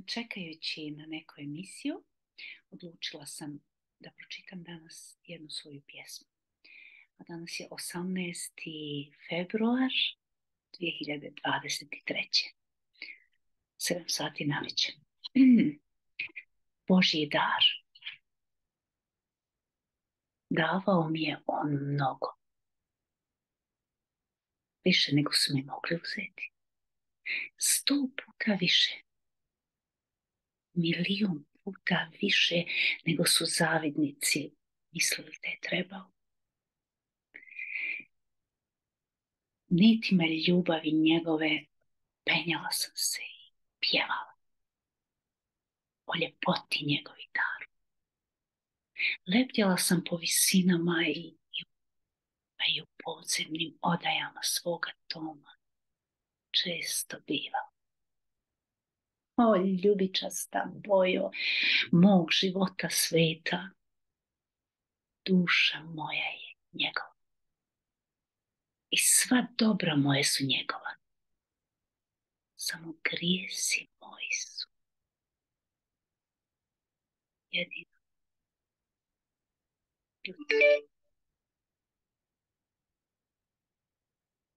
Čekajući na neku emisiju, odlučila sam da pročitam danas jednu svoju pjesmu. A danas je 18. februar 2023. 7 sati navečer. Božji dar. Davao mi je on mnogo. Više nego su mi mogli uzeti. 100 puta više. Milijun puta više nego su zavidnici mislili da je trebao. Nitima ljubavi njegove penjala sam se i pjevala o ljepoti njegovih daru. Leptjela sam po visinama i u podzemnim odajama svoga doma. Često biva. O, ljubičasta bojo mog života sveta, duša moja je njegova. I sva dobra moje su njegova. Samo grijesi moji su jedino ljudski.